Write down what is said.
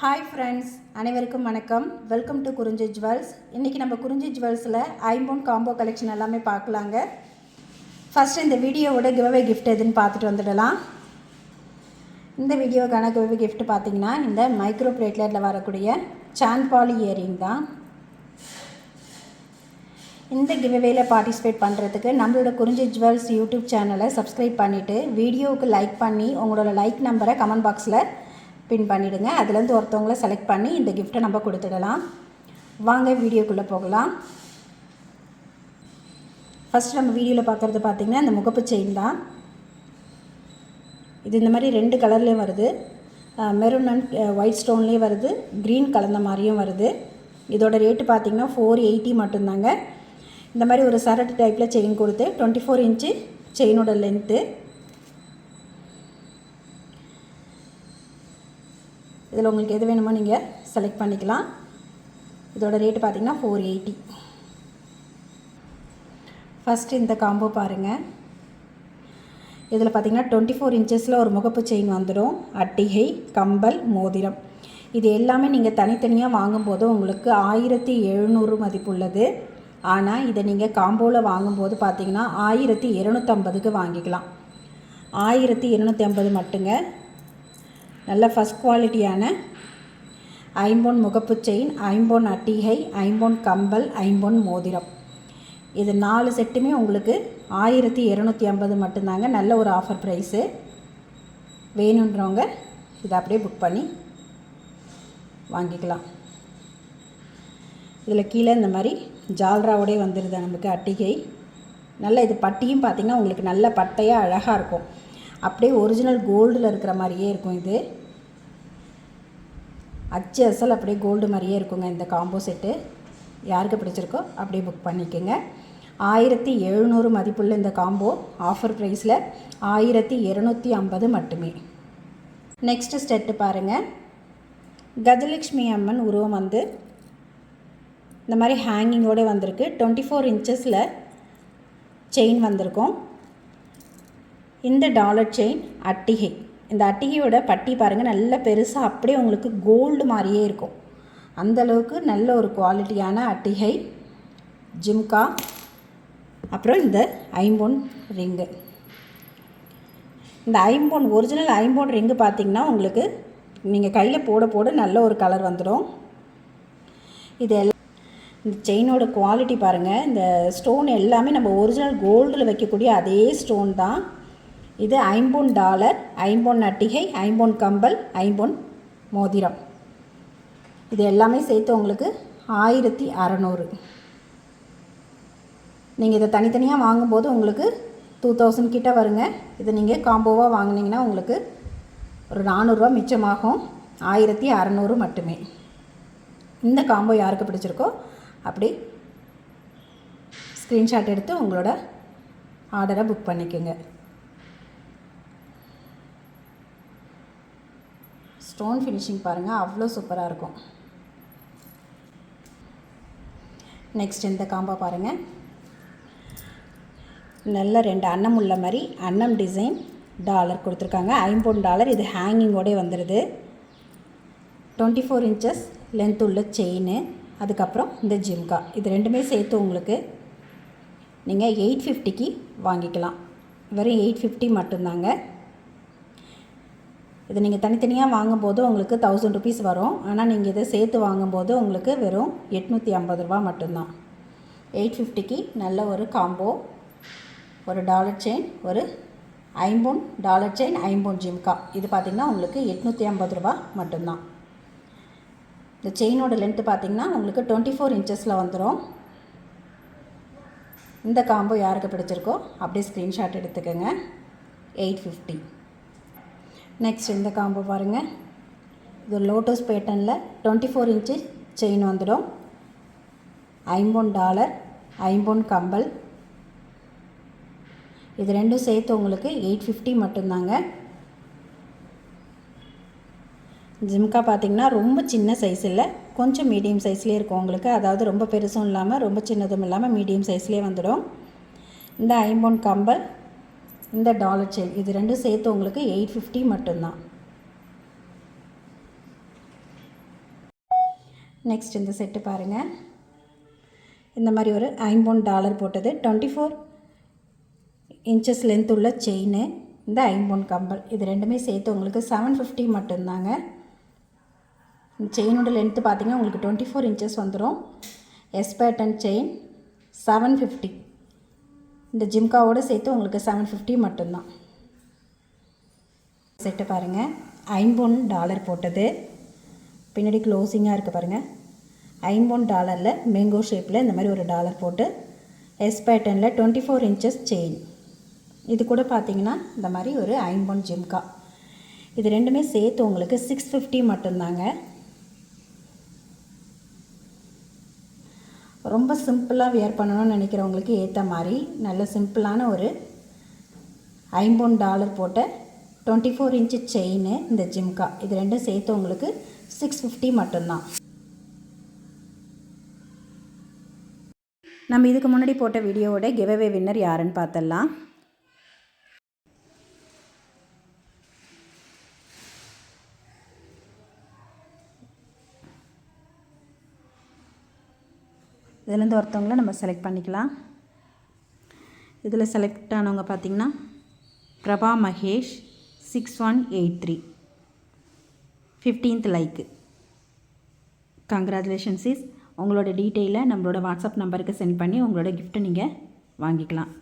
Hi friends, அனைவருக்கும் வணக்கம். Welcome to குறிஞ்சி ஜுவல்ஸ். இன்றைக்கி நம்ம குறிஞ்சி ஜுவல்ஸில் ஐம்பொன் காம்போ கலெக்ஷன் எல்லாமே பார்க்கலாங்க. ஃபஸ்ட்டு இந்த வீடியோவோட கிவ்அவே கிஃப்ட் எதுன்னு பார்த்துட்டு வந்துடலாம். இந்த வீடியோக்கான கிவ்அவே கிஃப்ட் பார்த்திங்கன்னா இந்த மைக்ரோ பிளேட்லெட்டில் வரக்கூடிய சான்பாலி இயரிங் தான். இந்த கிவ்அவேயில் பார்ட்டிசிபேட் பண்ணுறதுக்கு நம்மளோட குறிஞ்சி ஜுவல்ஸ் யூடியூப் சேனலை சப்ஸ்கிரைப் பண்ணிவிட்டு வீடியோவுக்கு லைக் பண்ணி உங்களோட லைக் நம்பரை கமெண்ட் பாக்ஸில் பின் பண்ணிவிடுங்க. அதுலேருந்து ஒருத்தவங்கள செலக்ட் பண்ணி இந்த கிஃப்ட்டை நம்ம கொடுத்துடலாம். வாங்க வீடியோக்குள்ளே போகலாம். ஃபஸ்ட்டு நம்ம வீடியோவில் பார்க்குறது பார்த்திங்கன்னா இந்த முகப்பு செயின் தான். இது இந்த மாதிரி 2 கலர்லேயும் வருது. மெரூன் அண்ட் ஒயிட் ஸ்டோன்லேயும் வருது, க்ரீன் கலந்த மாதிரியும் வருது. இதோட ரேட்டு பார்த்திங்கன்னா 480 மட்டும்தாங்க. இந்த மாதிரி ஒரு சரட்டு டைப்பில் செயின் கொடுத்து 24 இன்ச்சு செயினோட லென்த்து. இதில் உங்களுக்கு எது வேணுமோ நீங்கள் செலக்ட் பண்ணிக்கலாம். இதோட ரேட்டு பார்த்திங்கன்னா 480. ஃபஸ்ட்டு இந்த காம்போ பாருங்கள். இதில் பார்த்திங்கன்னா 24 இன்ச்சஸில் ஒரு முகப்பு செயின் வந்துடும். அட்டிகை, கம்பல், மோதிரம் இது எல்லாமே நீங்கள் தனித்தனியாக வாங்கும்போது உங்களுக்கு 1700 மதிப்புள்ளது. ஆனால் இதை நீங்கள் காம்போவில் வாங்கும்போது பார்த்திங்கன்னா 1250க்கு வாங்கிக்கலாம். 1250 மட்டுங்க. நல்ல ஃபஸ்ட் குவாலிட்டியான ஐம்பொன் முகப்பு செயின், ஐம்பொன் அட்டிகை, ஐம்பொன் கம்பல், ஐம்பொன் மோதிரம் இது 4 செட்டுமே உங்களுக்கு 1250 மட்டும்தாங்க. நல்ல ஒரு ஆஃபர் ப்ரைஸு. வேணுன்றவங்க இதை அப்படியே புக் பண்ணி வாங்கிக்கலாம். இதில் கீழே இந்த மாதிரி ஜால்ராவோடே வந்துடுது நமக்கு அட்டிகை. நல்ல இது பட்டியும் பார்த்திங்கன்னா உங்களுக்கு நல்ல பட்டையாக அழகாக இருக்கும். அப்படியே ஒரிஜினல் கோல்டில் இருக்கிற மாதிரியே இருக்கும். இது அச்சு அசல் அப்படியே கோல்டு மாதிரியே இருக்குங்க. இந்த காம்போ செட்டு யாருக்கு பிடிச்சிருக்கோ அப்படியே புக் பண்ணிக்கோங்க. 1700 மதிப்புள்ள இந்த காம்போ ஆஃபர் ப்ரைஸில் 1250 மட்டுமே. நெக்ஸ்ட்டு செட்டு பாருங்கள். கஜலட்சுமி அம்மன் உருவம் வந்து இந்த மாதிரி ஹேங்கிங்கோடு வந்திருக்கு. 24 இன்ச்சஸில் செயின் வந்திருக்கும். இந்த டாலர் செயின் அட்டிகை. இந்த அட்டிகையோட பட்டி பாருங்கள், நல்ல பெருசாக அப்படியே உங்களுக்கு கோல்டு மாதிரியே இருக்கும். அந்தளவுக்கு நல்ல ஒரு குவாலிட்டியான அட்டிகை. ஜிம்கா, அப்புறம் இந்த ஐம்பொன் ரிங்கு. இந்த ஐம்பொன் ஒரிஜினல் ஐம்பொன் ரிங்கு பார்த்திங்கன்னா உங்களுக்கு நீங்கள் கையில் போட போட நல்ல ஒரு கலர் வந்துடும். இது இந்த செயினோட குவாலிட்டி பாருங்கள். இந்த ஸ்டோன் எல்லாமே நம்ம ஒரிஜினல் கோல்டில் வைக்கக்கூடிய அதே ஸ்டோன் தான். இது ஐம்பொன் டாலர், ஐம்பொன் அட்டிகை, ஐம்பொன் கம்பல், ஐம்பொன் மோதிரம் இது எல்லாமே சேர்த்து உங்களுக்கு 1600. நீங்கள் இதை தனித்தனியாக வாங்கும்போது உங்களுக்கு 2000 கிட்ட வருங்க. இதை நீங்கள் காம்போவாக வாங்கினீங்கன்னா உங்களுக்கு ஒரு 400 ரூபா மிச்சமாகும். 1600 மட்டுமே. இந்த காம்போ யாருக்கு பிடிச்சிருக்கோ அப்படி ஸ்க்ரீன்ஷாட் எடுத்து உங்களோட ஆர்டரை புக் பண்ணிக்கோங்க. ஸ்டோன் ஃபினிஷிங் பாருங்கள், அவ்வளோ சூப்பராக இருக்கும். நெக்ஸ்ட் இந்த காம்போ பாருங்கள். நல்ல 2 அன்னம் உள்ள மாதிரி அன்னம் டிசைன் டாலர் கொடுத்துருக்காங்க. ஐம்பொன் டாலர். இது ஹேங்கிங்கோடே வந்துடுது. 24 இன்ச்சஸ் லென்த் உள்ள செயின், அதுக்கப்புறம் இந்த ஜிம்கா இது ரெண்டுமே சேர்த்து உங்களுக்கு நீங்கள் 850க்கு வாங்கிக்கலாம். வெறும் 850 மட்டும்தாங்க. இது நீங்கள் தனித்தனியாக வாங்கும்போது உங்களுக்கு 1000 ருபீஸ் வரும். ஆனால் நீங்கள் இதை சேர்த்து வாங்கும்போது உங்களுக்கு வெறும் 850 ரூபா மட்டும்தான். 850க்கு நல்ல ஒரு காம்போ. ஒரு டாலர் செயின், ஒரு ஐம்பொன் டாலர் செயின், ஐம்பொன் ஜிம்கா இது பார்த்திங்கன்னா உங்களுக்கு 850 ரூபா மட்டும்தான். இந்த செயினோட லென்த்து பார்த்திங்கன்னா உங்களுக்கு 24 இன்ச்சஸில் வந்துடும். இந்த காம்போ யாருக்கு பிடிச்சிருக்கோ அப்படியே ஸ்க்ரீன்ஷாட் எடுத்துக்கோங்க. 850. நெக்ஸ்ட் இந்த காம்போ பாருங்கள். இது லோட்டஸ் பேட்டர்னில் 24 இன்ச்சு செயின் வந்துடும். ஐம்பொன் டாலர், ஐம்பொன் கம்பல் இது ரெண்டும் சேர்த்து உங்களுக்கு 850 மட்டும்தாங்க. ஜிம்கா பார்த்திங்கன்னா ரொம்ப சின்ன சைஸ் இல்லை, கொஞ்சம் மீடியம் சைஸ்லேயே இருக்கும் உங்களுக்கு. அதாவது ரொம்ப பெருசும் இல்லாமல் ரொம்ப சின்னதும் இல்லாமல் மீடியம் சைஸ்லேயே வந்துடும். இந்த ஐம்பொன் கம்பல், இந்த டாலர் செயின் இது ரெண்டும் சேர்த்து உங்களுக்கு 850 மட்டும்தான். நெக்ஸ்ட் இந்த செட்டு பாருங்கள். இந்த மாதிரி ஒரு $50 போட்டது 24 இன்ச்சஸ் லென்த் உள்ள செயின், இந்த 50 கம்பல், இது ரெண்டுமே சேர்த்து உங்களுக்கு 750 மட்டும்தாங்க. செயினோட லென்த்து பார்த்திங்கன்னா உங்களுக்கு 24 இன்ச்சஸ் வந்துடும். எஸ் பேட்டன் செயின் 750, இந்த ஜிம்காவோடு சேர்த்து உங்களுக்கு 750 மட்டும்தான். செட்டு பாருங்கள், $50 போட்டது, பின்னாடி க்ளோஸிங்காக இருக்குது பாருங்கள். $50 மேங்கோ ஷேப்பில் இந்த மாதிரி ஒரு டாலர் போட்டு எஸ் பேட்டர்னில் 24 இன்ச்சஸ் செயின். இது கூட பார்த்திங்கன்னா இந்த மாதிரி ஒரு 50 ஜிம்கா, இது ரெண்டுமே சேர்த்து உங்களுக்கு 650 மட்டும்தாங்க. ரொம்ப சிம்பிளாக வியர் பண்ணணும்னு நினைக்கிறவங்களுக்கு ஏற்ற மாதிரி நல்ல சிம்பிளான ஒரு $50 போட்ட 24 இன்ச்சு செயின், இந்த ஜிம்கா, இது ரெண்டும் சேர்த்து உங்களுக்கு 650 மட்டும்தான். நம்ம இதுக்கு முன்னாடி போட்ட வீடியோவோட கிவ்அவே வின்னர் யாருன்னு பார்த்துடலாம். இதுலேருந்து ஒருத்தவங்கள நம்ம செலக்ட் பண்ணிக்கலாம். இதில் செலக்ட் ஆனவங்க பார்த்திங்கன்னா Prabha Mahesh 6183 15th like. Congratulations is. உங்களோட டீட்டெயிலை நம்மளோட வாட்ஸ்அப் நம்பருக்கு சென்ட் பண்ணி உங்களோட கிஃப்ட்டை நீங்கள் வாங்கிக்கலாம்.